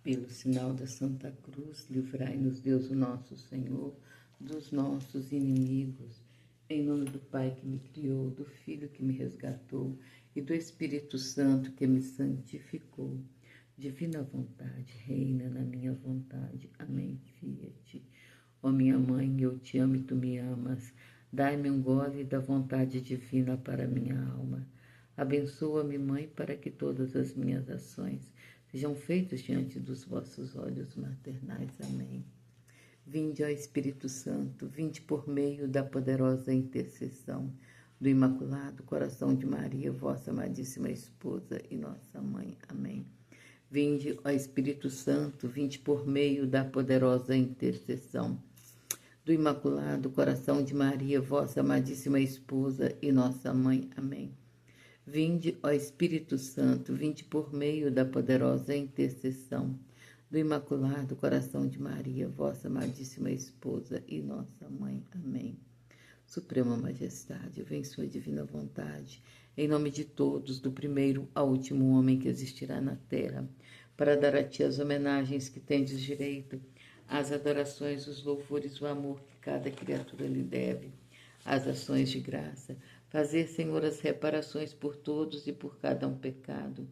Pelo sinal da Santa Cruz, livrai-nos Deus, o nosso Senhor, dos nossos inimigos. Em nome do Pai que me criou, do Filho que me resgatou e do Espírito Santo que me santificou. Divina vontade, reina na minha vontade. Amém. Fiat. Ó minha mãe, eu te amo e tu me amas. Dai-me um gole da vontade divina para minha alma. Abençoa-me, Mãe, para que todas as minhas ações sejam feitas diante dos vossos olhos maternais. Amém. Vinde, ó Espírito Santo, vinde por meio da poderosa intercessão do Imaculado Coração de Maria, vossa amadíssima esposa e nossa mãe. Amém. Vinde, ó Espírito Santo, vinde por meio da poderosa intercessão do Imaculado Coração de Maria, vossa amadíssima esposa e nossa mãe. Amém. Vinde, ó Espírito Santo, vinde por meio da poderosa intercessão do Imaculado Coração de Maria, vossa amadíssima esposa e nossa mãe. Amém. Suprema Majestade, vem sua divina vontade, em nome de todos, do primeiro ao último homem que existirá na terra, para dar a ti as homenagens que tendes direito, as adorações, os louvores, o amor que cada criatura lhe deve, as ações de graça, fazer, Senhor, as reparações por todos e por cada um pecado.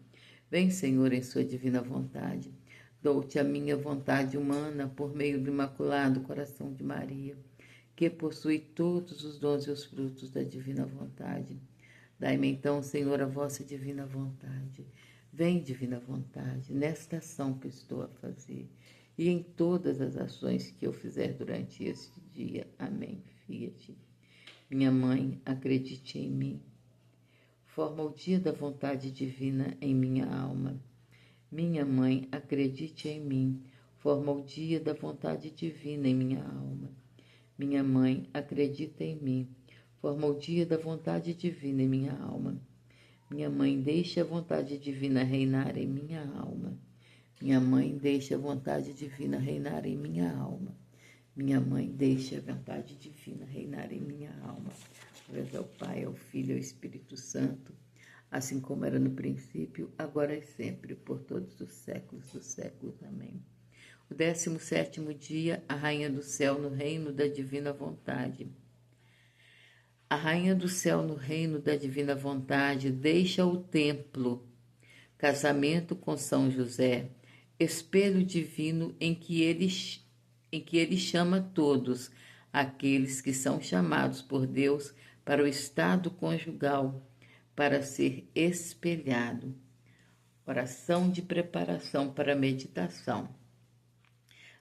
Vem, Senhor, em sua divina vontade. Dou-te a minha vontade humana por meio do Imaculado Coração de Maria, que possui todos os dons e os frutos da divina vontade. Dai-me então, Senhor, a vossa divina vontade. Vem, divina vontade, nesta ação que estou a fazer e em todas as ações que eu fizer durante este dia. Amém. Fiat. Minha mãe, acredite em mim. Forma o dia da vontade divina em minha alma. Minha mãe, acredite em mim. Forma o dia da vontade divina em minha alma. Minha mãe, acredita em mim. Forma o dia da vontade divina em minha alma. Minha mãe, deixe a vontade divina reinar em minha alma. Minha mãe, deixe a vontade divina reinar em minha alma. Minha mãe, deixe a vontade divina reinar em minha alma. Glória ao Pai, ao Filho e ao Espírito Santo, assim como era no princípio, agora e sempre, por todos os séculos dos séculos. Amém. O 17º dia, a Rainha do Céu no reino da divina vontade. A Rainha do Céu no reino da divina vontade deixa o templo, casamento com São José, espelho divino em que ele chama todos aqueles que são chamados por Deus para o estado conjugal, para ser espelhado. Oração de preparação para a meditação.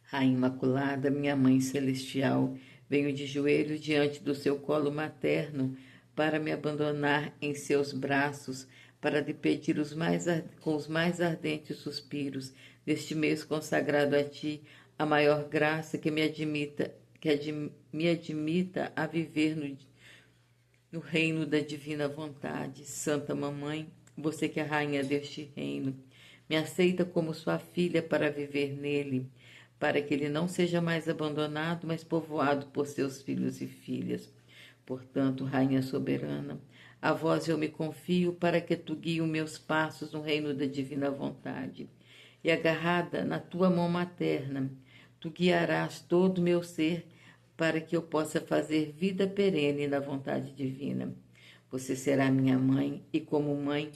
Rainha Imaculada, minha Mãe Celestial, venho de joelhos diante do seu colo materno para me abandonar em seus braços, para lhe pedir com os mais ardentes suspiros deste mês consagrado a ti, a maior graça que me admita a viver no reino da divina vontade. Santa Mamãe, você que é a rainha deste reino, me aceita como sua filha para viver nele, para que ele não seja mais abandonado, mas povoado por seus filhos e filhas. Portanto, Rainha soberana, a vós eu me confio para que tu guie os meus passos no reino da divina vontade. E agarrada na tua mão materna, tu guiarás todo o meu ser para que eu possa fazer vida perene na vontade divina. Você será minha mãe e, como mãe,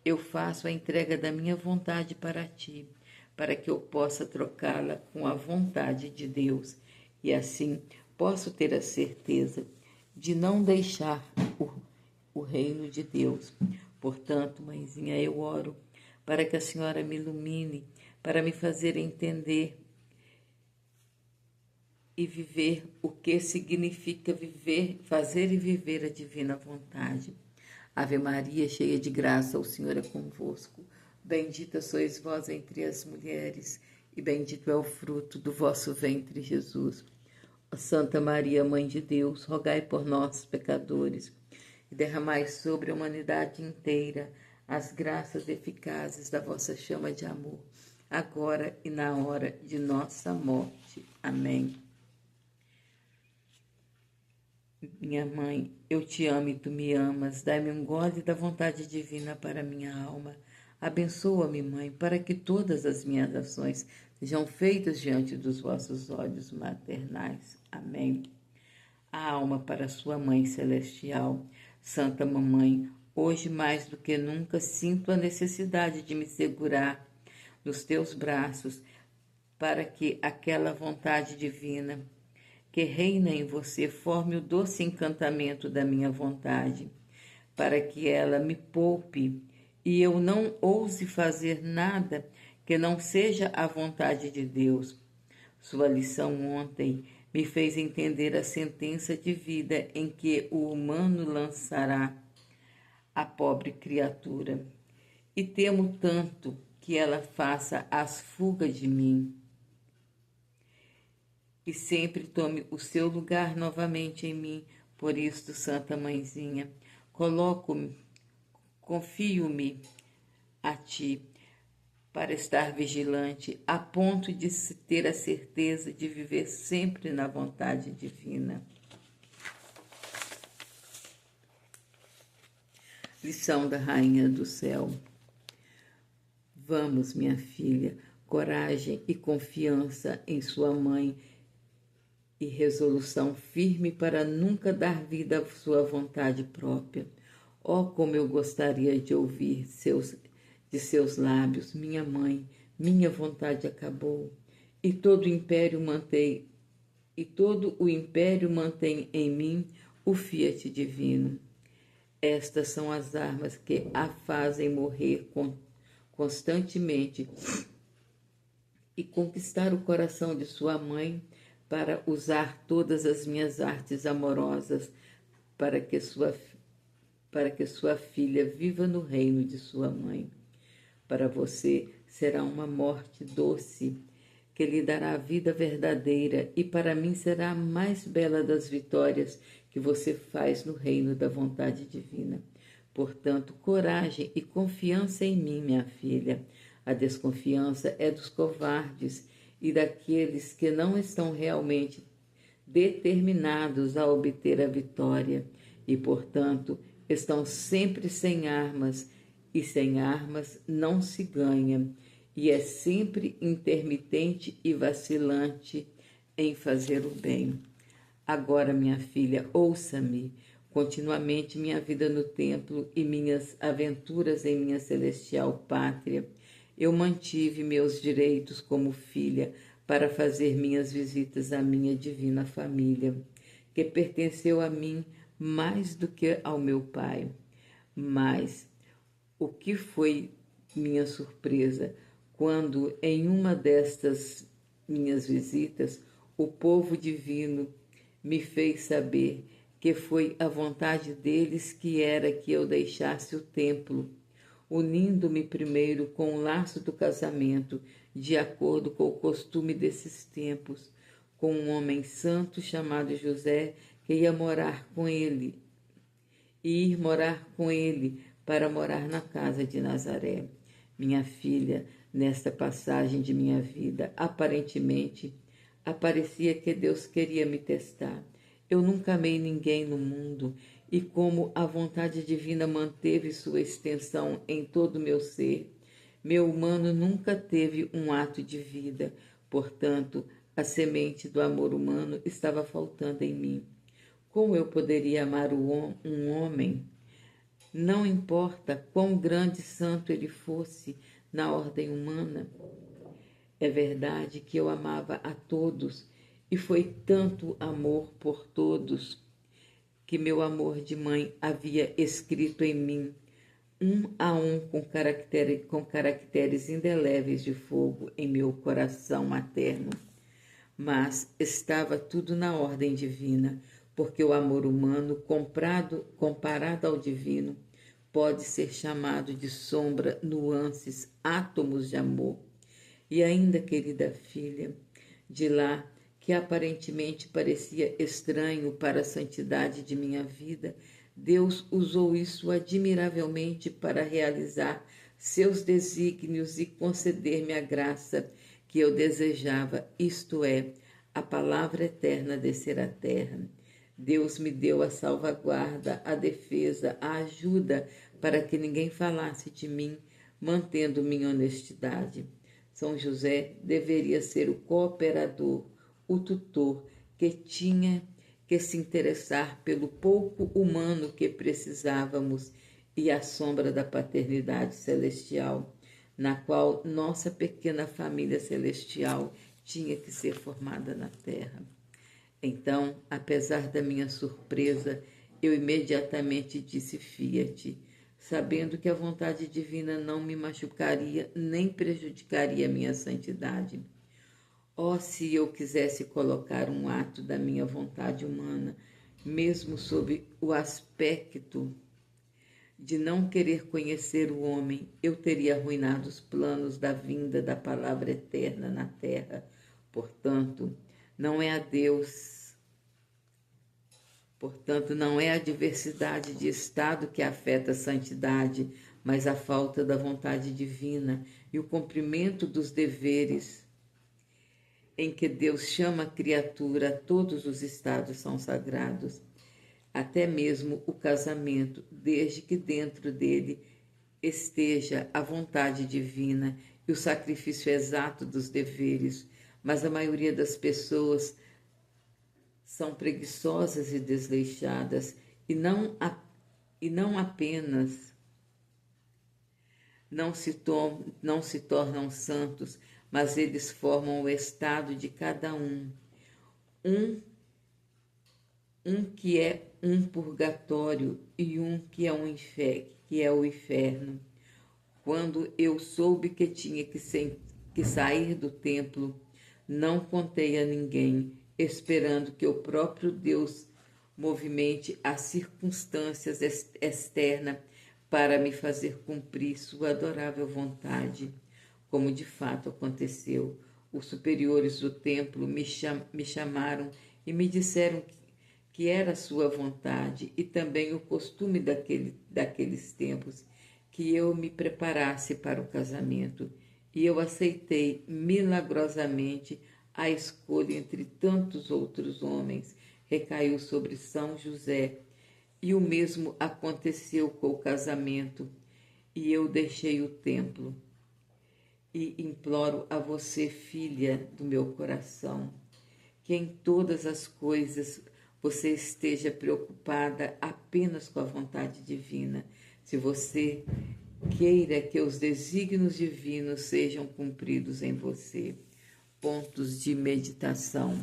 eu faço a entrega da minha vontade para ti, para que eu possa trocá-la com a vontade de Deus e assim posso ter a certeza de não deixar o reino de Deus. Portanto, mãezinha, eu oro para que a senhora me ilumine, para me fazer entender e viver o que significa viver, fazer e viver a divina vontade. Ave Maria, cheia de graça, o Senhor é convosco. Bendita sois vós entre as mulheres, e bendito é o fruto do vosso ventre, Jesus. Ó Santa Maria, Mãe de Deus, rogai por nós, pecadores, e derramai sobre a humanidade inteira as graças eficazes da vossa chama de amor, agora e na hora de nossa morte. Amém. Minha mãe, eu te amo e tu me amas. Dai-me um gole da vontade divina para minha alma. Abençoa-me, Mãe, para que todas as minhas ações sejam feitas diante dos vossos olhos maternais. Amém. A alma para sua Mãe Celestial. Santa Mamãe, hoje mais do que nunca sinto a necessidade de me segurar nos teus braços para que aquela vontade divina que reina em você forme o doce encantamento da minha vontade, para que ela me poupe e eu não ouse fazer nada que não seja a vontade de Deus. Sua lição ontem me fez entender a sentença de vida em que o humano lançará a pobre criatura. E temo tanto que ela faça as fugas de mim e sempre tome o seu lugar novamente em mim. Por isto, Santa Mãezinha, confio-me a ti para estar vigilante, a ponto de se ter a certeza de viver sempre na vontade divina. Lição da Rainha do Céu. Vamos, minha filha, coragem e confiança em sua mãe e resolução firme para nunca dar vida à sua vontade própria. Oh, como eu gostaria de ouvir de seus lábios: minha mãe, minha vontade acabou, e todo o império mantém em mim o fiat divino. Estas são as armas que a fazem morrer constantemente e conquistar o coração de sua mãe para usar todas as minhas artes amorosas para que sua filha viva no reino de sua mãe. Para você será uma morte doce, que lhe dará a vida verdadeira, e para mim será a mais bela das vitórias que você faz no reino da vontade divina. Portanto, coragem e confiança em mim, minha filha. A desconfiança é dos covardes e daqueles que não estão realmente determinados a obter a vitória e, portanto, estão sempre sem armas, e sem armas não se ganha, e é sempre intermitente e vacilante em fazer o bem. Agora, minha filha, ouça-me. Continuamente minha vida no templo e minhas aventuras em minha celestial pátria. Eu mantive meus direitos como filha para fazer minhas visitas à minha divina família, que pertenceu a mim mais do que ao meu pai. Mas o que foi minha surpresa quando, em uma destas minhas visitas, o povo divino me fez saber que foi a vontade deles que era que eu deixasse o templo, unindo-me primeiro com o laço do casamento, de acordo com o costume desses tempos, com um homem santo chamado José, que ia morar com ele, e ir morar com ele para morar na casa de Nazaré. Minha filha, nesta passagem de minha vida, aparentemente, aparecia que Deus queria me testar. Eu nunca amei ninguém no mundo, e como a vontade divina manteve sua extensão em todo o meu ser, meu humano nunca teve um ato de vida. Portanto, a semente do amor humano estava faltando em mim. Como eu poderia amar um homem? Não importa quão grande santo ele fosse na ordem humana. É verdade que eu amava a todos, e foi tanto amor por todos que meu amor de mãe havia escrito em mim, um a um, com caracteres indeléveis de fogo em meu coração materno. Mas estava tudo na ordem divina, porque o amor humano, comparado ao divino, pode ser chamado de sombra, nuances, átomos de amor. E ainda, querida filha, de lá que aparentemente parecia estranho para a santidade de minha vida, Deus usou isso admiravelmente para realizar seus desígnios e conceder-me a graça que eu desejava, isto é, a palavra eterna descer à terra. Deus me deu a salvaguarda, a defesa, a ajuda para que ninguém falasse de mim, mantendo minha honestidade. São José deveria ser o cooperador, o tutor, que tinha que se interessar pelo pouco humano que precisávamos e a sombra da paternidade celestial, na qual nossa pequena família celestial tinha que ser formada na terra. Então, apesar da minha surpresa, eu imediatamente disse Fiat, sabendo que a vontade divina não me machucaria nem prejudicaria minha santidade. Oh, se eu quisesse colocar um ato da minha vontade humana, mesmo sob o aspecto de não querer conhecer o homem, eu teria arruinado os planos da vinda da palavra eterna na terra. Portanto, não é a diversidade de estado que afeta a santidade, mas a falta da vontade divina e o cumprimento dos deveres em que Deus chama a criatura. Todos os estados são sagrados, até mesmo o casamento, desde que dentro dele esteja a vontade divina e o sacrifício exato dos deveres. Mas a maioria das pessoas são preguiçosas e desleixadas e não apenas não se tornam santos, mas eles formam o estado de cada um que é um purgatório e um que é o inferno. Quando eu soube que tinha que sair do templo, não contei a ninguém, esperando que o próprio Deus movimente as circunstâncias externas para me fazer cumprir sua adorável vontade, como de fato aconteceu. Os superiores do templo me chamaram e me disseram que era sua vontade e também o costume daqueles tempos que eu me preparasse para o casamento. E eu aceitei milagrosamente a escolha entre tantos outros homens. Recaiu sobre São José. E o mesmo aconteceu com o casamento. E eu deixei o templo. E imploro a você, filha do meu coração, que em todas as coisas você esteja preocupada apenas com a vontade divina. Se você queira que os desígnios divinos sejam cumpridos em você. Pontos de meditação.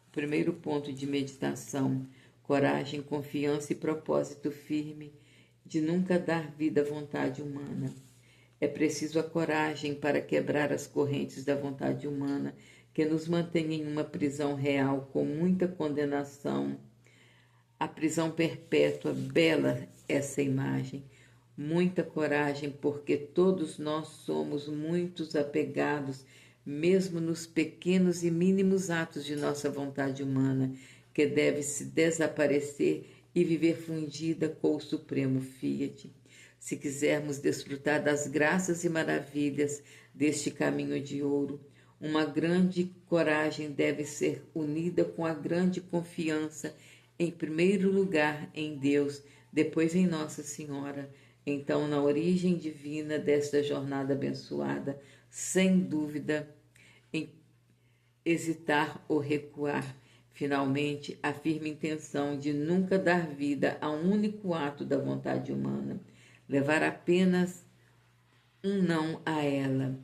O primeiro ponto de meditação: coragem, confiança e propósito firme de nunca dar vida à vontade humana. É preciso a coragem para quebrar as correntes da vontade humana que nos mantém em uma prisão real com muita condenação. A prisão perpétua, bela essa imagem. Muita coragem, porque todos nós somos muitos apegados, mesmo nos pequenos e mínimos atos de nossa vontade humana, que deve se desaparecer e viver fundida com o Supremo Fiat. Se quisermos desfrutar das graças e maravilhas deste caminho de ouro, uma grande coragem deve ser unida com a grande confiança, em primeiro lugar em Deus, depois em Nossa Senhora. Então, na origem divina desta jornada abençoada, sem dúvida, em hesitar ou recuar. Finalmente, a firme intenção de nunca dar vida a um único ato da vontade humana, levar apenas um não a ela.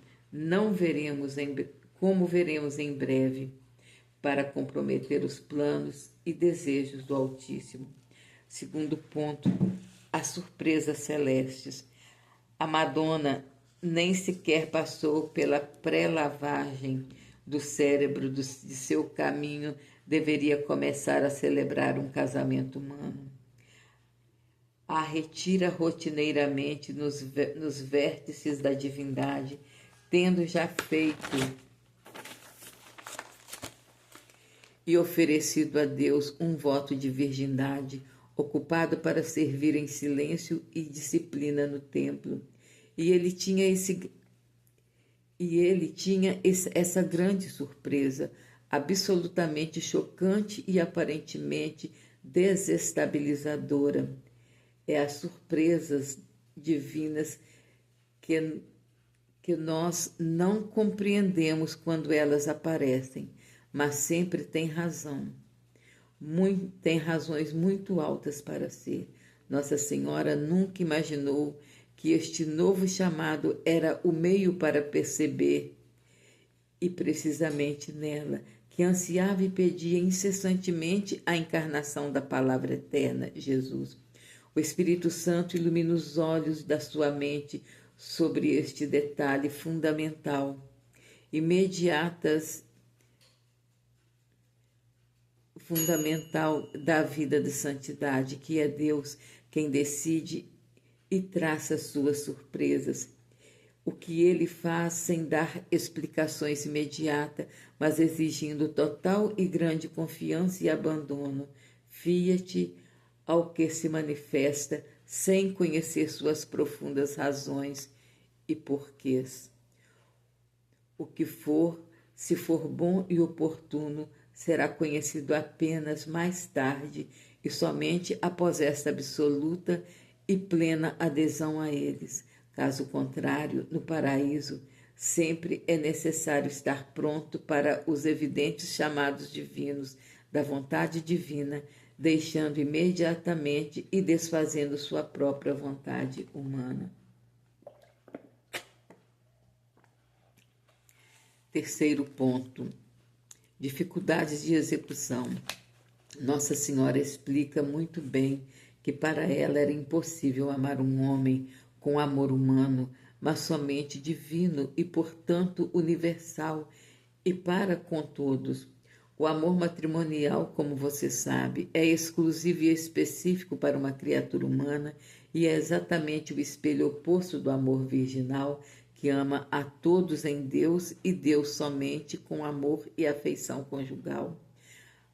Como veremos em breve, para comprometer os planos e desejos do Altíssimo. Segundo ponto, as surpresas celestes. A Madonna nem sequer passou pela pré-lavagem do cérebro de seu caminho, deveria começar a celebrar um casamento humano. A retira rotineiramente nos vértices da divindade, tendo já feito e oferecido a Deus um voto de virgindade, ocupado para servir em silêncio e disciplina no templo. E ele tinha essa grande surpresa, absolutamente chocante e aparentemente desestabilizadora. É as surpresas divinas que nós não compreendemos quando elas aparecem, mas sempre tem razão. Tem razões muito altas para ser. Nossa Senhora nunca imaginou que este novo chamado era o meio para perceber, e precisamente nela, que ansiava e pedia incessantemente a encarnação da Palavra Eterna, Jesus. O Espírito Santo ilumina os olhos da sua mente sobre este detalhe fundamental. Fundamental da vida de santidade, que é Deus quem decide e traça suas surpresas. O que ele faz sem dar explicações imediatas, mas exigindo total e grande confiança e abandono. Fia-te ao que se manifesta sem conhecer suas profundas razões e porquês. O que for, se for bom e oportuno, será conhecido apenas mais tarde e somente após esta absoluta e plena adesão a eles. Caso contrário, no paraíso, sempre é necessário estar pronto para os evidentes chamados divinos da vontade divina, deixando imediatamente e desfazendo sua própria vontade humana. Terceiro ponto: dificuldades de execução. Nossa Senhora explica muito bem que para ela era impossível amar um homem com amor humano, mas somente divino e, portanto, universal e para com todos. O amor matrimonial, como você sabe, é exclusivo e específico para uma criatura humana e é exatamente o espelho oposto do amor virginal, que ama a todos em Deus e Deus somente com amor e afeição conjugal.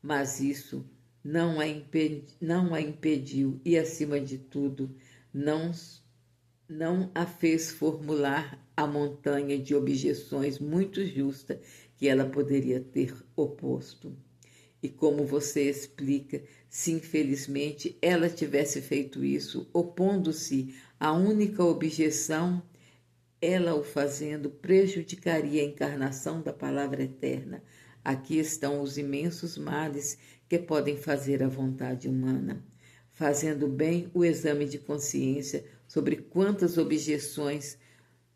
Mas isso não a impediu e, acima de tudo, não a fez formular a montanha de objeções muito justa que ela poderia ter oposto. E como você explica, se infelizmente ela tivesse feito isso, opondo-se à única objeção, ela o fazendo prejudicaria a encarnação da Palavra Eterna. Aqui estão os imensos males que podem fazer a vontade humana. Fazendo bem o exame de consciência sobre quantas objeções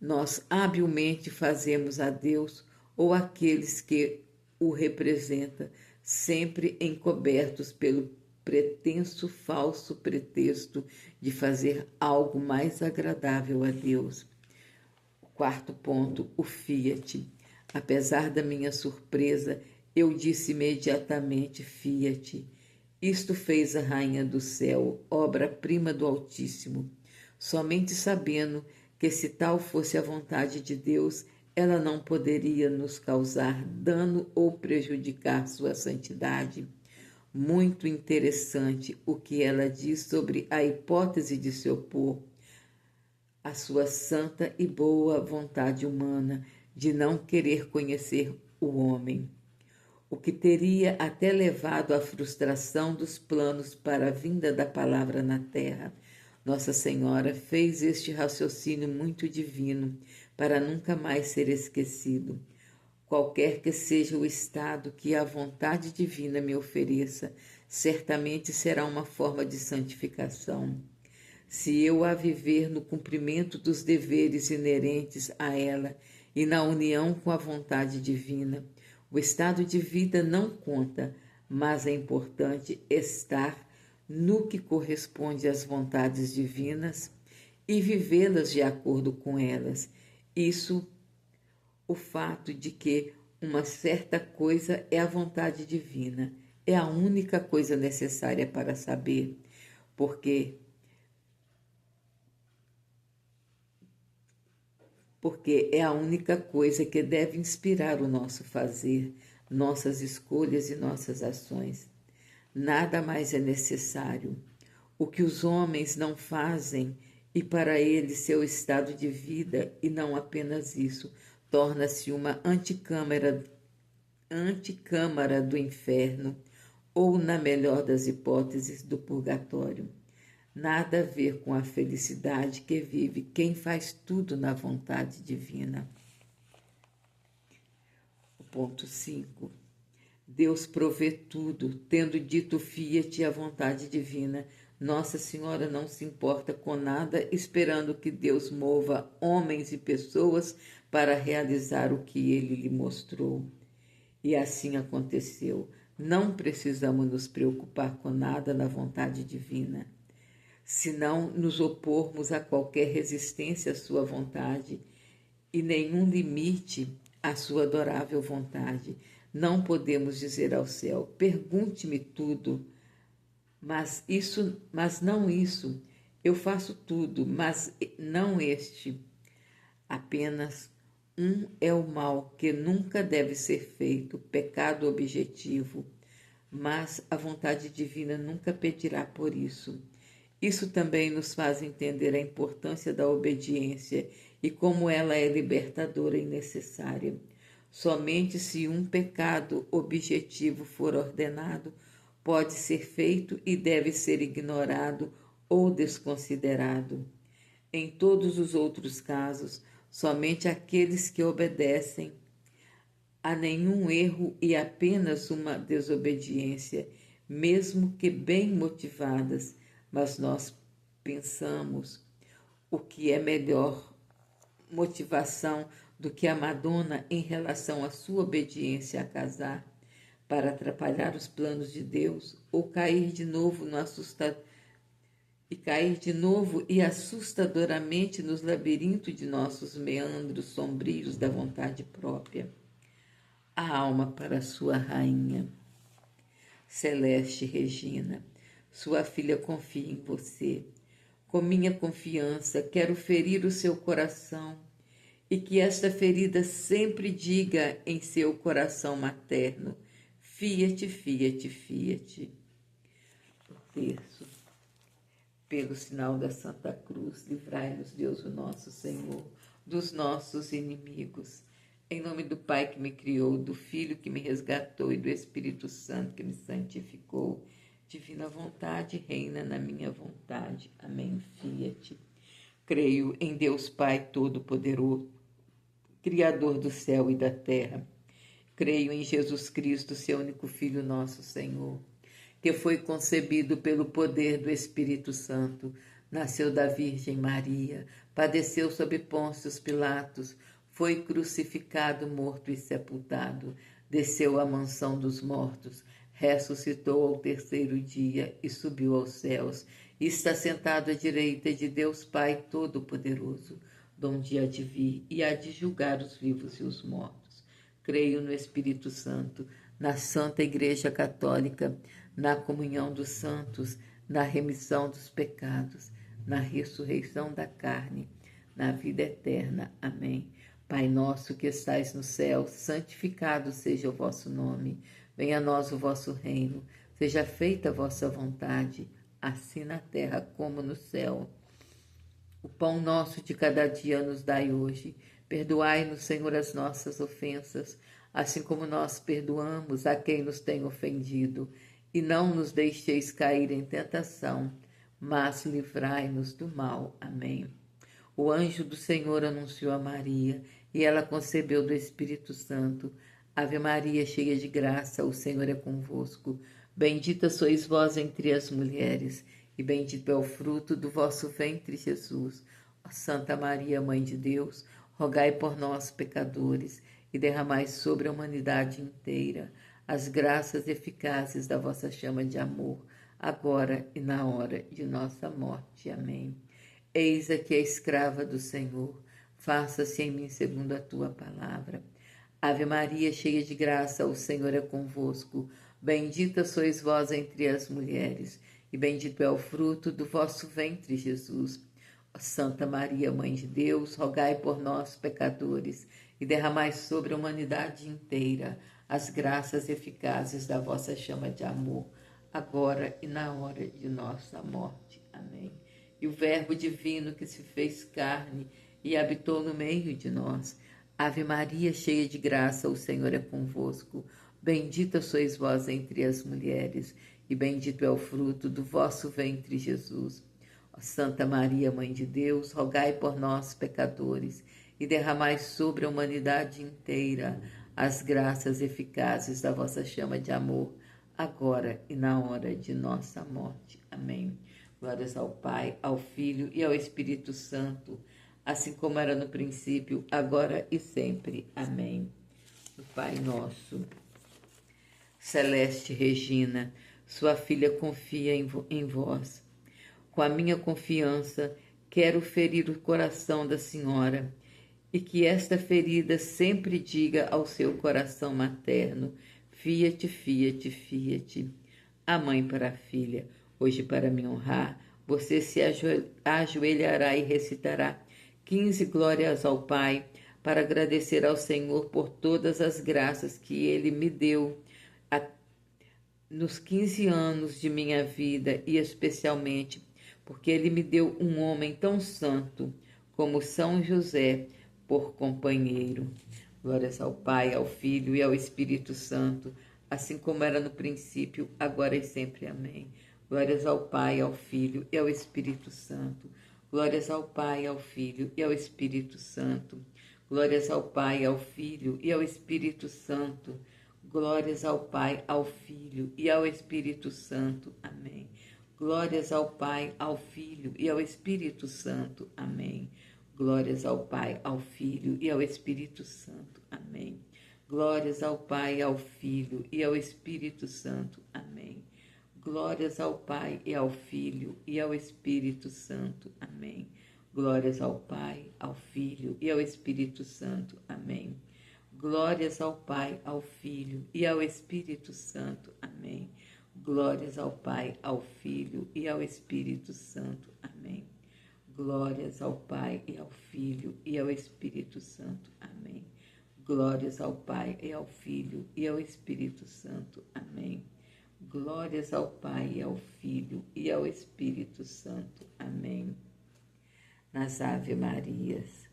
nós habilmente fazemos a Deus ou àqueles que o representam, sempre encobertos pelo pretenso falso pretexto de fazer algo mais agradável a Deus. Quarto ponto, o Fiat. Apesar da minha surpresa, eu disse imediatamente Fiat. Isto fez a Rainha do Céu, obra-prima do Altíssimo, somente sabendo que se tal fosse a vontade de Deus, ela não poderia nos causar dano ou prejudicar sua santidade. Muito interessante o que ela diz sobre a hipótese de se opor à sua santa e boa vontade humana de não querer conhecer o homem, o que teria até levado à frustração dos planos para a vinda da palavra na terra. Nossa Senhora fez este raciocínio muito divino para nunca mais ser esquecido. Qualquer que seja o estado que a vontade divina me ofereça, certamente será uma forma de santificação. Se eu a viver no cumprimento dos deveres inerentes a ela e na união com a vontade divina, o estado de vida não conta, mas é importante estar no que corresponde às vontades divinas e vivê-las de acordo com elas. Isso, o fato de que uma certa coisa é a vontade divina, é a única coisa necessária para saber, porque é a única coisa que deve inspirar o nosso fazer, nossas escolhas e nossas ações. Nada mais é necessário. O que os homens não fazem, e para eles seu estado de vida, e não apenas isso, torna-se uma anticâmara do inferno, ou, na melhor das hipóteses, do purgatório. nada a ver com a felicidade que vive quem faz tudo na vontade divina. O ponto 5. Deus provê tudo, tendo dito fiat à vontade divina. Nossa Senhora não se importa com nada, esperando que Deus mova homens e pessoas para realizar o que ele lhe mostrou. E assim aconteceu. Não precisamos nos preocupar com nada na vontade divina, senão nos opormos a qualquer resistência à sua vontade e nenhum limite à sua adorável vontade. Não podemos dizer ao céu: pergunte-me tudo, mas não isso. Eu faço tudo, mas não este. Apenas um é o mal que nunca deve ser feito, pecado objetivo, mas a vontade divina nunca pedirá por isso. Isso também nos faz entender a importância da obediência e como ela é libertadora e necessária. Somente se um pecado objetivo for ordenado, pode ser feito e deve ser ignorado ou desconsiderado. Em todos os outros casos, somente aqueles que obedecem a nenhum erro e apenas uma desobediência, mesmo que bem motivadas, mas nós pensamos o que é melhor motivação do que a Madonna em relação à sua obediência a casar, para atrapalhar os planos de Deus ou cair de novo e assustadoramente nos labirintos de nossos meandros sombrios da vontade própria. A alma para sua rainha. Celeste Regina, sua filha confia em você. Com minha confiança, quero ferir o seu coração e que esta ferida sempre diga em seu coração materno: fiat, fiat, fiat. O terço. Pelo sinal da Santa Cruz, livrai-nos, Deus, o nosso Senhor, dos nossos inimigos. Em nome do Pai que me criou, do Filho que me resgatou e do Espírito Santo que me santificou, divina vontade reina na minha vontade. Amém. Fiat. Creio em Deus Pai Todo-Poderoso, Criador do céu e da terra. Creio em Jesus Cristo, seu único Filho, nosso Senhor, que foi concebido pelo poder do Espírito Santo, nasceu da Virgem Maria, padeceu sob Pôncio Pilatos, foi crucificado, morto e sepultado, desceu à mansão dos mortos, ressuscitou ao terceiro dia e subiu aos céus, e está sentado à direita de Deus Pai Todo-Poderoso, donde há de vir e há de julgar os vivos e os mortos. Creio no Espírito Santo, na Santa Igreja Católica, na comunhão dos santos, na remissão dos pecados, na ressurreição da carne, na vida eterna. Amém. Pai nosso que estais no céu, santificado seja o vosso nome. Venha a nós o vosso reino. Seja feita a vossa vontade, assim na terra como no céu. O pão nosso de cada dia nos dai hoje. Perdoai-nos, Senhor, as nossas ofensas, assim como nós perdoamos a quem nos tem ofendido. E não nos deixeis cair em tentação, mas livrai-nos do mal. Amém. O anjo do Senhor anunciou a Maria, e ela concebeu do Espírito Santo. Ave Maria, cheia de graça, o Senhor é convosco. Bendita sois vós entre as mulheres, e bendito é o fruto do vosso ventre, Jesus. Ó Santa Maria, Mãe de Deus, rogai por nós, pecadores, e derramai sobre a humanidade inteira as graças eficazes da vossa chama de amor, agora e na hora de nossa morte. Amém. Eis aqui a escrava do Senhor, faça-se em mim segundo a tua palavra. Ave Maria, cheia de graça, o Senhor é convosco. Bendita sois vós entre as mulheres, e bendito é o fruto do vosso ventre, Jesus. Ó Santa Maria, Mãe de Deus, rogai por nós, pecadores, e derramai sobre a humanidade inteira as graças eficazes da vossa chama de amor, agora e na hora de nossa morte. Amém. E o Verbo divino que se fez carne e habitou no meio de nós. Ave Maria, cheia de graça, o Senhor é convosco. Bendita sois vós entre as mulheres, e bendito é o fruto do vosso ventre, Jesus. Santa Maria, Mãe de Deus, rogai por nós, pecadores, e derramai sobre a humanidade inteira as graças eficazes da vossa chama de amor, agora e na hora de nossa morte. Amém. Glórias ao Pai, ao Filho e ao Espírito Santo, assim como era no princípio, agora e sempre. Amém. Pai nosso, Celeste Regina, sua filha confia em vós. Com a minha confiança, quero ferir o coração da senhora e que esta ferida sempre diga ao seu coração materno: Fiat, fiat, fiat. A mãe para a filha, hoje para me honrar, você se ajoelhará e recitará 15 glórias ao Pai para agradecer ao Senhor por todas as graças que Ele me deu nos 15 anos de minha vida e especialmente porque Ele me deu um homem tão santo como São José por companheiro. Glórias ao Pai, ao Filho e ao Espírito Santo, assim como era no princípio, agora e sempre. Amém. Glórias ao Pai, ao Filho e ao Espírito Santo. Glórias ao Pai, ao Filho e ao Espírito Santo. Glórias ao Pai, ao Filho e ao Espírito Santo. Glórias ao Pai, ao Filho e ao Espírito Santo. Amém. Glórias ao Pai, ao Filho e ao Espírito Santo. Amém. Glórias ao Pai, ao Filho e ao Espírito Santo. Amém. Glórias ao Pai, ao Filho e ao Espírito Santo. Amém. Glórias ao Pai e ao Filho e ao Espírito Santo. Amém. Glórias ao Pai, ao Filho e ao Espírito Santo. Amém. Glórias ao Pai, ao Filho e ao Espírito Santo. Amém. Glórias ao Pai, ao Filho e ao Espírito Santo. Amém. Glórias ao Pai e ao Filho e ao Espírito Santo. Amém. Glórias ao Pai e ao Filho e ao Espírito Santo. Amém. Glórias ao Pai e ao Filho e ao Espírito Santo. Amém. Nas Ave Marias.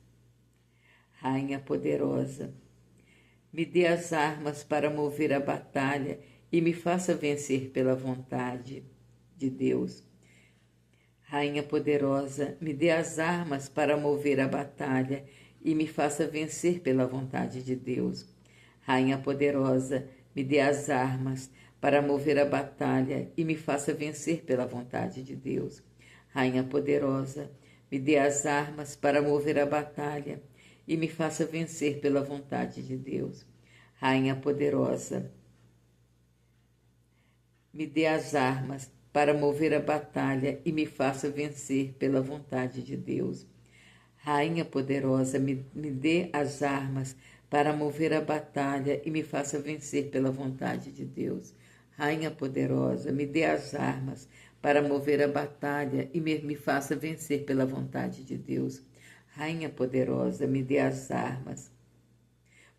Rainha poderosa, me dê as armas para mover a batalha e me faça vencer pela vontade de Deus. Rainha poderosa, me dê as armas para mover a batalha e me faça vencer pela vontade de Deus. Rainha poderosa, me dê as armas para mover a batalha e me faça vencer pela vontade de Deus. Rainha poderosa, me dê as armas para mover a batalha e me faça vencer pela vontade de Deus. Rainha poderosa, me dê as armas para mover a batalha e me faça vencer pela vontade de Deus. Rainha poderosa, me dê as armas para mover a batalha e me faça vencer pela vontade de Deus. Rainha poderosa, me dê as armas para mover a batalha e me faça vencer pela vontade de Deus. Rainha poderosa, me dê as armas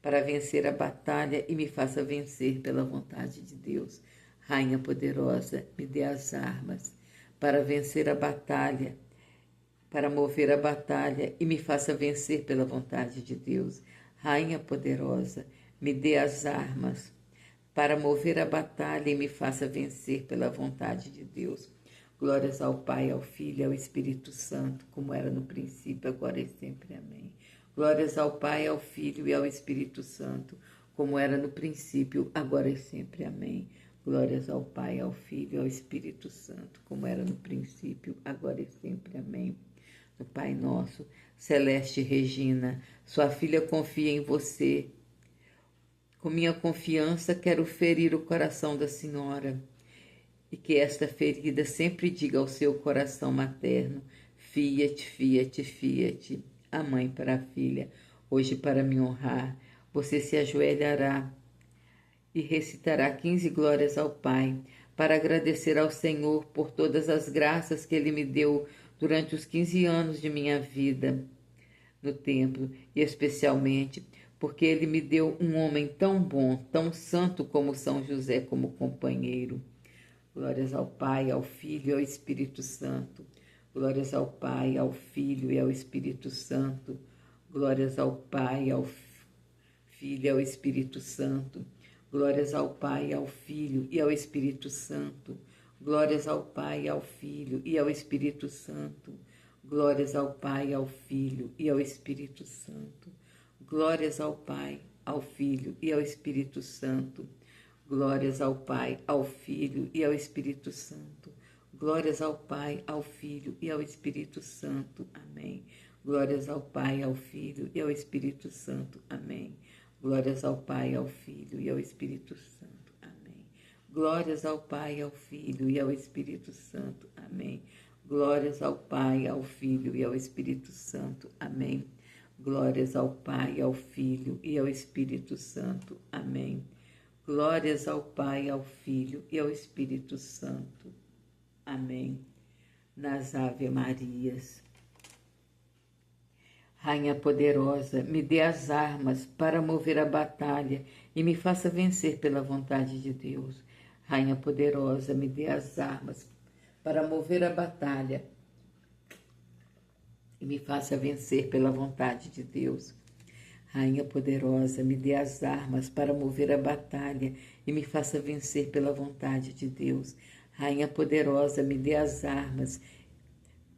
para vencer a batalha e me faça vencer pela vontade de Deus. Rainha poderosa, me dê as armas para vencer a batalha, para mover a batalha e me faça vencer pela vontade de Deus. Rainha poderosa, me dê as armas para mover a batalha e me faça vencer pela vontade de Deus. Glórias ao Pai, ao Filho e ao Espírito Santo, como era no princípio, agora e sempre. Amém. Glórias ao Pai, ao Filho e ao Espírito Santo, como era no princípio, agora e sempre. Amém. Glórias ao Pai, ao Filho e ao Espírito Santo, como era no princípio, agora e sempre. Amém. No Pai nosso, Celeste Regina, sua filha confia em você. Com minha confiança, quero ferir o coração da senhora e que esta ferida sempre diga ao seu coração materno: Fiat, fiat, fiat. A mãe para a filha, hoje para me honrar, você se ajoelhará e recitará 15 glórias ao Pai, para agradecer ao Senhor por todas as graças que Ele me deu durante os 15 anos de minha vida no templo, e especialmente porque Ele me deu um homem tão bom, tão santo como São José como companheiro. Glórias ao Pai, ao Filho e ao Espírito Santo. Glórias ao Pai, ao Filho e ao Espírito Santo. Glórias ao Pai, ao Filho e ao Espírito Santo. Glórias ao Pai, ao Filho e ao Espírito Santo. Glórias ao Pai, ao Filho e ao Espírito Santo. Glórias ao Pai, ao Filho e ao Espírito Santo. Glórias ao Pai, ao Filho e ao Espírito Santo. Glórias ao Pai, ao Filho e ao Espírito Santo. Glórias ao Pai, ao Filho e ao Espírito Santo. Amém. Glórias ao Pai, ao Filho e ao Espírito Santo. Amém. Glórias ao Pai, ao Filho e ao Espírito Santo. Amém. Glórias ao Pai, ao Filho e ao Espírito Santo. Amém. Glórias ao Pai, ao Filho e ao Espírito Santo. Amém. Glórias ao Pai, ao Filho e ao Espírito Santo. Amém. Glórias ao Pai, ao Filho e ao Espírito Santo. Amém. Nas Ave Marias. Rainha poderosa, me dê as armas para mover a batalha e me faça vencer pela vontade de Deus. Rainha poderosa, me dê as armas para mover a batalha e me faça vencer pela vontade de Deus. Rainha poderosa, me dê as armas para mover a batalha e me faça vencer pela vontade de Deus. Rainha poderosa, me dê as armas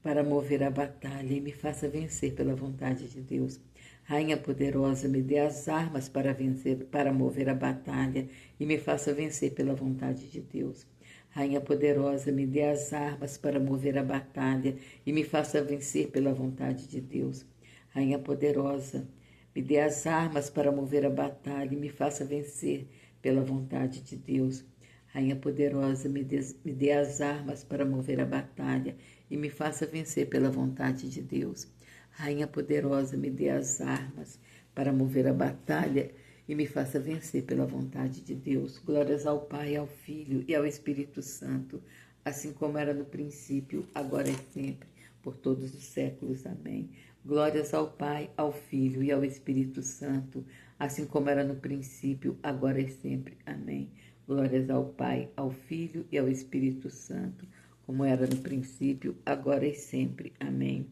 para mover a batalha e me faça vencer pela vontade de Deus. Rainha poderosa, me dê as armas para mover a batalha e me faça vencer pela vontade de Deus. Rainha poderosa, me dê as armas para mover a batalha e me faça vencer pela vontade de Deus. Rainha poderosa, me dê as armas para mover a batalha e me faça vencer pela vontade de Deus. Rainha poderosa, me dê as armas para mover a batalha e me faça vencer pela vontade de Deus. Rainha poderosa, me dê as armas para mover a batalha e me faça vencer pela vontade de Deus. Glórias ao Pai, ao Filho e ao Espírito Santo, assim como era no princípio, agora e sempre, por todos os séculos. Amém. Glórias ao Pai, ao Filho e ao Espírito Santo, assim como era no princípio, agora e sempre. Amém. Glórias ao Pai, ao Filho e ao Espírito Santo, como era no princípio, agora e sempre. Amém.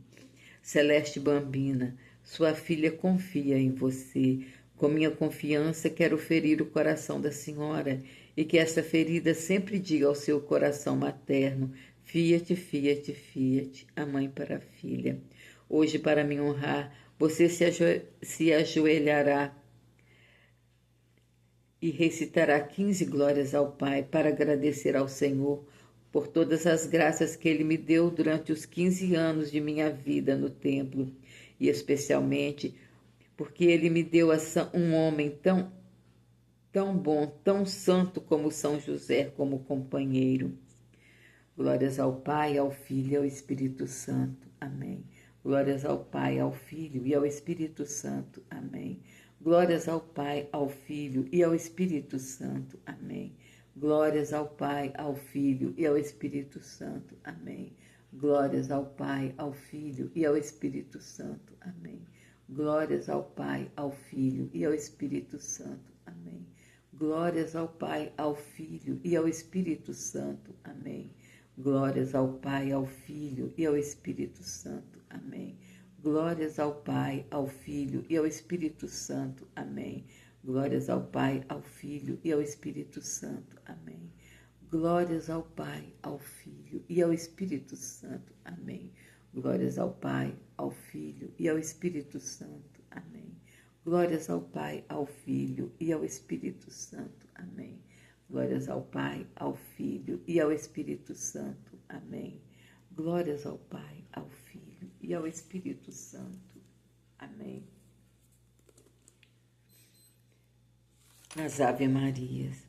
Celeste Bambina, sua filha confia em você. Com minha confiança quero ferir o coração da senhora e que essa ferida sempre diga ao seu coração materno: Fiat, Fiat, Fiat, a mãe para a filha. Hoje, para me honrar, você se ajoelhará e recitará 15 glórias ao Pai para agradecer ao Senhor por todas as graças que Ele me deu durante os 15 anos de minha vida no templo, e especialmente porque Ele me deu um homem tão bom, tão santo como São José como companheiro. Glórias ao Pai, ao Filho e ao Espírito Santo. Amém. Glórias ao Pai, ao Filho e ao Espírito Santo. Amém. Glórias ao Pai, ao Filho e ao Espírito Santo. Amém. Glórias ao Pai, ao Filho e ao Espírito Santo. Amém. Glórias ao Pai, ao Filho e ao Espírito Santo. Amém. Glórias ao Pai, ao Filho e ao Espírito Santo. Amém. Glórias ao Pai, ao Filho e ao Espírito Santo. Amém. Glórias ao Pai, ao Filho e ao Espírito Santo. Amém. Glórias ao Pai, ao Filho e ao Espírito Santo. Amém. Glórias ao Pai, ao Filho e ao Espírito Santo. Amém. Glórias ao Pai, ao Filho e ao Espírito Santo. Amém. Glórias ao Pai, ao Filho e ao Espírito Santo. Amém. Glórias ao Pai, ao Filho e ao Espírito Santo. Amém. Glórias ao Pai, ao Filho e ao Espírito Santo. Amém. Glórias ao Pai, ao Filho e ao Espírito Santo. Amém. Nas Ave Marias.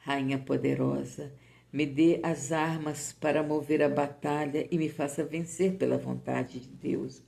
Rainha poderosa, me dê as armas para mover a batalha e me faça vencer pela vontade de Deus.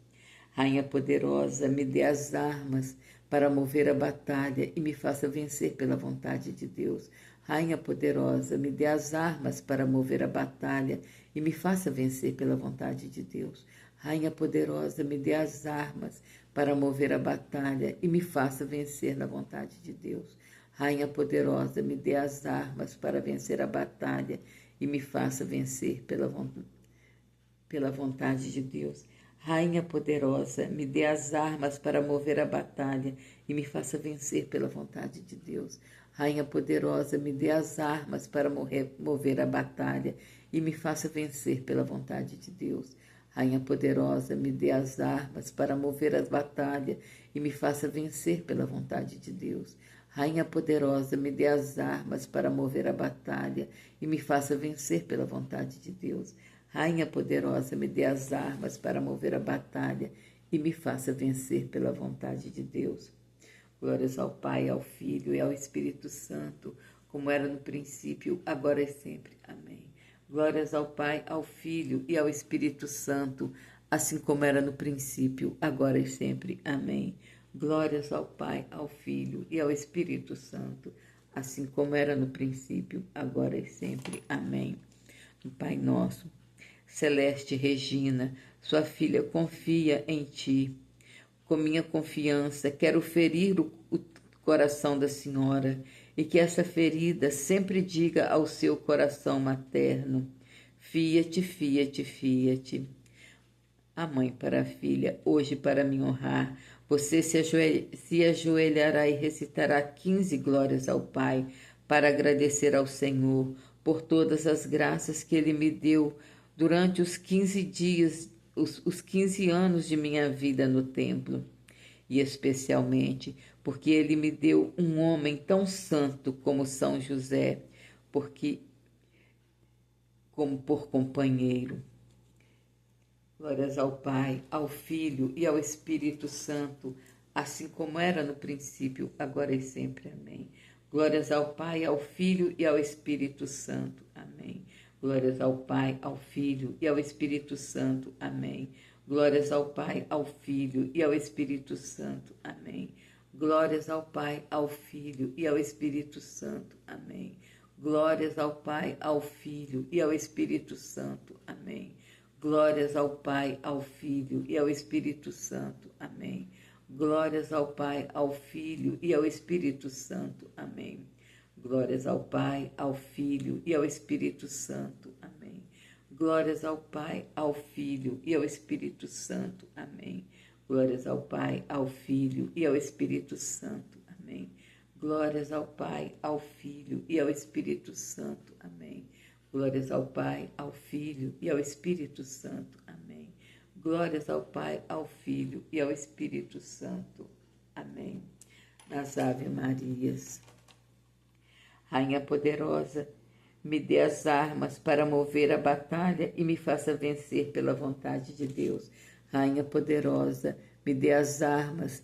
Rainha poderosa, me dê as armas para mover a batalha e me faça vencer pela vontade de Deus. Rainha poderosa, me dê as armas para mover a batalha e me faça vencer pela vontade de Deus. Rainha poderosa, me dê as armas para mover a batalha e me faça vencer na vontade de Deus. Rainha poderosa, me dê as armas para vencer a batalha e me faça vencer pela vontade de Deus. Rainha poderosa, me dê as armas para mover a batalha e me faça vencer pela vontade de Deus. Rainha poderosa, me dê as armas para mover a batalha e me faça vencer pela vontade de Deus. Rainha poderosa, me dê as armas para mover a batalha e me faça vencer pela vontade de Deus. Rainha poderosa, me dê as armas para mover a batalha e me faça vencer pela vontade de Deus. Rainha poderosa, me dê as armas para mover a batalha e me faça vencer pela vontade de Deus. Glórias ao Pai, ao Filho e ao Espírito Santo, como era no princípio, agora e sempre. Amém. Glórias ao Pai, ao Filho e ao Espírito Santo, assim como era no princípio, agora e sempre. Amém. Glórias ao Pai, ao Filho e ao Espírito Santo, assim como era no princípio, agora e sempre. Amém. Pai nosso, Celeste Regina, sua filha confia em ti. Com minha confiança, quero ferir o coração da senhora e que essa ferida sempre diga ao seu coração materno: fia-te, fia-te, fia-te. A mãe para a filha, hoje para me honrar, você se ajoelhará e recitará 15 glórias ao Pai para agradecer ao Senhor por todas as graças que Ele me deu durante os 15 dias, os 15 anos de minha vida no templo. E especialmente porque Ele me deu um homem tão santo como São José, como por companheiro. Glórias ao Pai, ao Filho e ao Espírito Santo, assim como era no princípio, agora e sempre. Amém. Glórias ao Pai, ao Filho e ao Espírito Santo. Amém. Glórias ao Pai, ao Filho e ao Espírito Santo. Amém. Glórias ao Pai, ao Filho e ao Espírito Santo. Amém. Glórias ao Pai, ao Filho e ao Espírito Santo. Amém. Glórias ao Pai, ao Filho e ao Espírito Santo. Amém. Glórias ao Pai, ao Filho e ao Espírito Santo. Amém. Glórias ao Pai, ao Filho e ao Espírito Santo. Amém. Glórias ao Pai, ao Filho e ao Espírito Santo. Amém. Glórias ao Pai, ao Filho e ao Espírito Santo. Amém. Glórias ao Pai, ao Filho e ao Espírito Santo. Amém. Glórias ao Pai, ao Filho e ao Espírito Santo. Amém. Glórias ao Pai, ao Filho e ao Espírito Santo. Amém. Glórias ao Pai, ao Filho e ao Espírito Santo. Amém. Nas Ave Marias. Rainha poderosa, me dê as armas para mover a batalha e me faça vencer pela vontade de Deus. Rainha poderosa, me dê as armas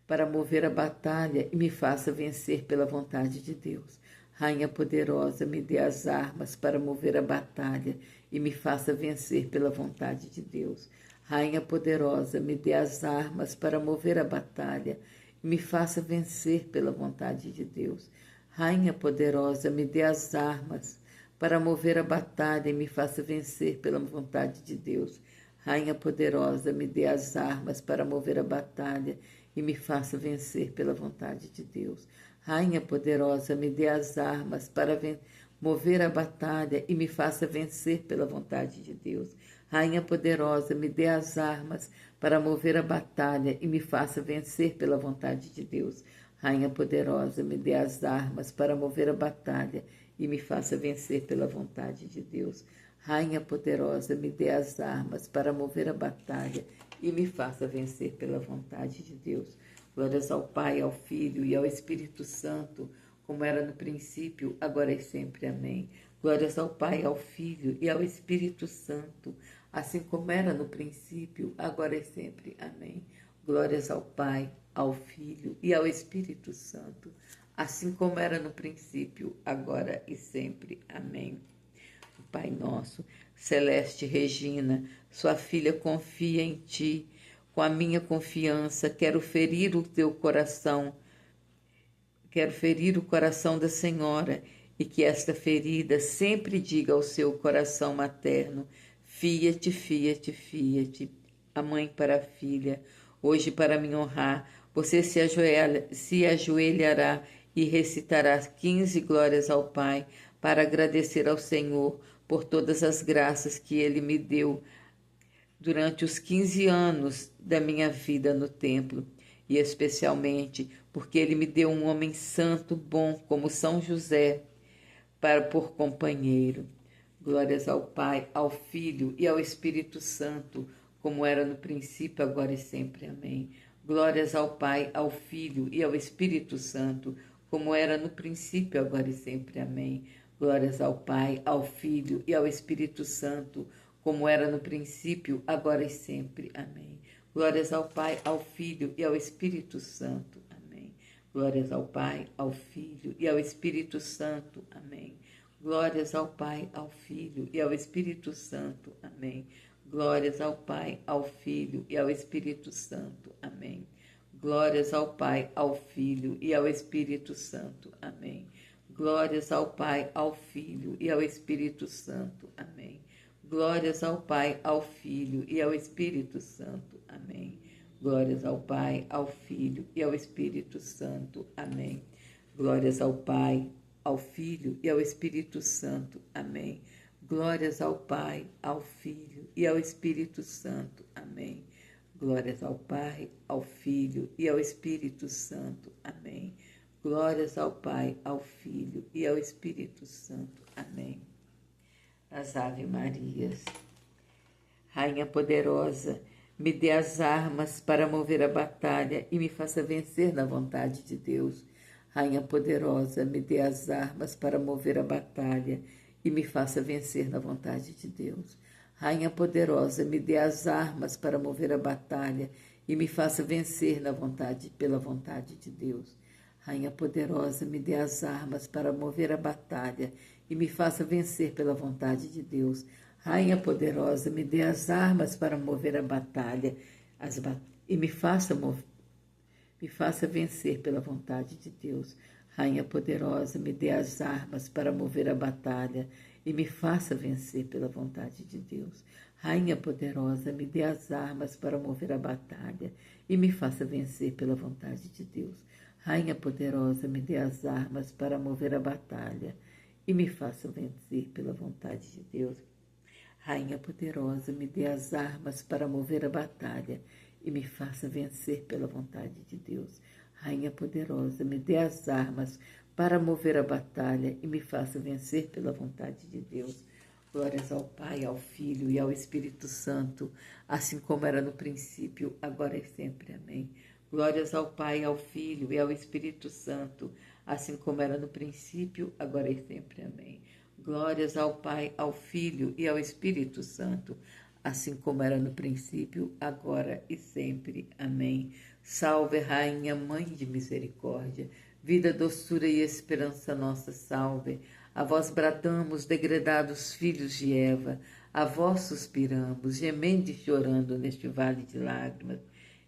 para mover a batalha e me faça vencer pela vontade de Deus. Rainha poderosa, me dê as armas para mover a batalha e me faça vencer pela vontade de Deus. Rainha poderosa, me dê as armas para mover a batalha e me faça vencer pela vontade de Deus. Rainha poderosa, me dê as armas para mover a batalha e me faça vencer pela vontade de Deus. Rainha poderosa, me dê as armas para mover a batalha e me faça vencer pela vontade de Deus. Rainha poderosa, me dê as armas para mover a batalha e me faça vencer pela vontade de Deus. Rainha poderosa, me dê as armas para mover a batalha e me faça vencer pela vontade de Deus. Rainha poderosa, me dê as armas para mover a batalha e me faça vencer pela vontade de Deus. Rainha poderosa, me dê as armas para mover a batalha e me faça vencer pela vontade de Deus. Glórias ao Pai, ao Filho e ao Espírito Santo, como era no princípio, agora e sempre. Amém. Glórias ao Pai, ao Filho e ao Espírito Santo, assim como era no princípio, agora e sempre. Amém. Glórias ao Pai, ao Filho e ao Espírito Santo, assim como era no princípio, agora e sempre. Amém. Pai nosso, Celeste Regina, sua filha confia em ti. Com a minha confiança, quero ferir o teu coração. Quero ferir o coração da Senhora e que esta ferida sempre diga ao seu coração materno: fia-te, fia-te, fia-te. A mãe para a filha, hoje para me honrar, você se ajoelhará e recitará 15 glórias ao Pai para agradecer ao Senhor por todas as graças que Ele me deu durante os 15 anos da minha vida no templo, e especialmente porque ele me deu um homem santo, bom, como São José, para por companheiro. Glórias ao Pai, ao Filho e ao Espírito Santo, como era no princípio, agora e sempre. Amém. Glórias ao Pai, ao Filho e ao Espírito Santo, como era no princípio, agora e sempre. Amém. Glórias ao Pai, ao Filho e ao Espírito Santo, como era no princípio, agora e sempre. Amém. Glórias ao Pai, ao Filho e ao Espírito Santo. Amém. Glórias ao Pai, ao Filho e ao Espírito Santo. Amém. Glórias ao Pai, ao Filho e ao Espírito Santo. Amém. Glórias ao Pai, ao Filho e ao Espírito Santo. Amém. Glórias ao Pai, ao Filho e ao Espírito Santo. Amém. Glórias ao Pai, ao Filho e ao Espírito Santo. Amém. Glórias ao Pai, ao Filho e ao Espírito Santo. Amém. Glórias ao Pai, ao Filho e ao Espírito Santo. Amém. Glórias ao Pai, ao Filho e ao Espírito Santo. Amém. Glórias ao Pai, ao Filho e ao Espírito Santo. Amém. Glórias ao Pai, ao Filho e ao Espírito Santo. Amém. Glórias ao Pai, ao Filho e ao Espírito Santo. Amém. As Ave Marias. Rainha poderosa, me dê as armas para mover a batalha e me faça vencer na vontade de Deus. Rainha poderosa, me dê as armas para mover a batalha e me faça vencer na vontade de Deus. Rainha poderosa, me dê as armas para mover a batalha e me faça vencer pela vontade de Deus. Rainha poderosa, me dê as armas para mover a batalha e me faça vencer pela vontade de Deus. Rainha poderosa, me dê as armas para mover a batalha e me faça vencer pela vontade de Deus. Rainha poderosa, me dê as armas para mover a batalha e me faça vencer pela vontade de Deus. Rainha poderosa, me dê as armas para mover a batalha e me faça vencer pela vontade de Deus. Rainha poderosa, me dê as armas para mover a batalha e me faça vencer pela vontade de Deus. Rainha poderosa, me dê as armas para mover a batalha e me faça vencer pela vontade de Deus. Rainha poderosa, me dê as armas para mover a batalha e me faça vencer pela vontade de Deus. Glórias ao Pai, ao Filho e ao Espírito Santo, assim como era no princípio, agora e sempre. Amém. Glórias ao Pai, ao Filho e ao Espírito Santo, assim como era no princípio, agora e sempre. Amém. Glórias ao Pai, ao Filho e ao Espírito Santo, assim como era no princípio, agora e sempre. Amém. Salve, Rainha, Mãe de Misericórdia, vida, doçura e esperança nossa, salve. A vós bradamos, degredados filhos de Eva, a vós suspiramos, gemendo e chorando neste vale de lágrimas.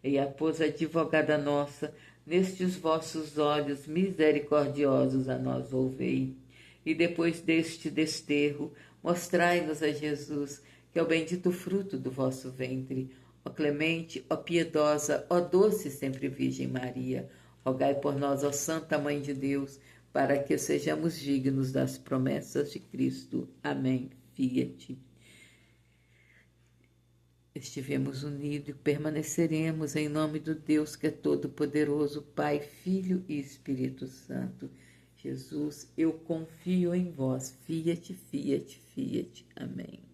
E a pôs advogada nossa, nestes vossos olhos misericordiosos a nós volvei. E depois deste desterro, mostrai-nos a Jesus, que é o bendito fruto do vosso ventre. Ó clemente, ó piedosa, ó doce sempre Virgem Maria, rogai por nós, ó Santa Mãe de Deus, para que sejamos dignos das promessas de Cristo. Amém. Fiat. Estivemos unidos e permaneceremos em nome do Deus que é todo-poderoso, Pai, Filho e Espírito Santo. Jesus, eu confio em vós. Fiat, fiat, fiat. Amém.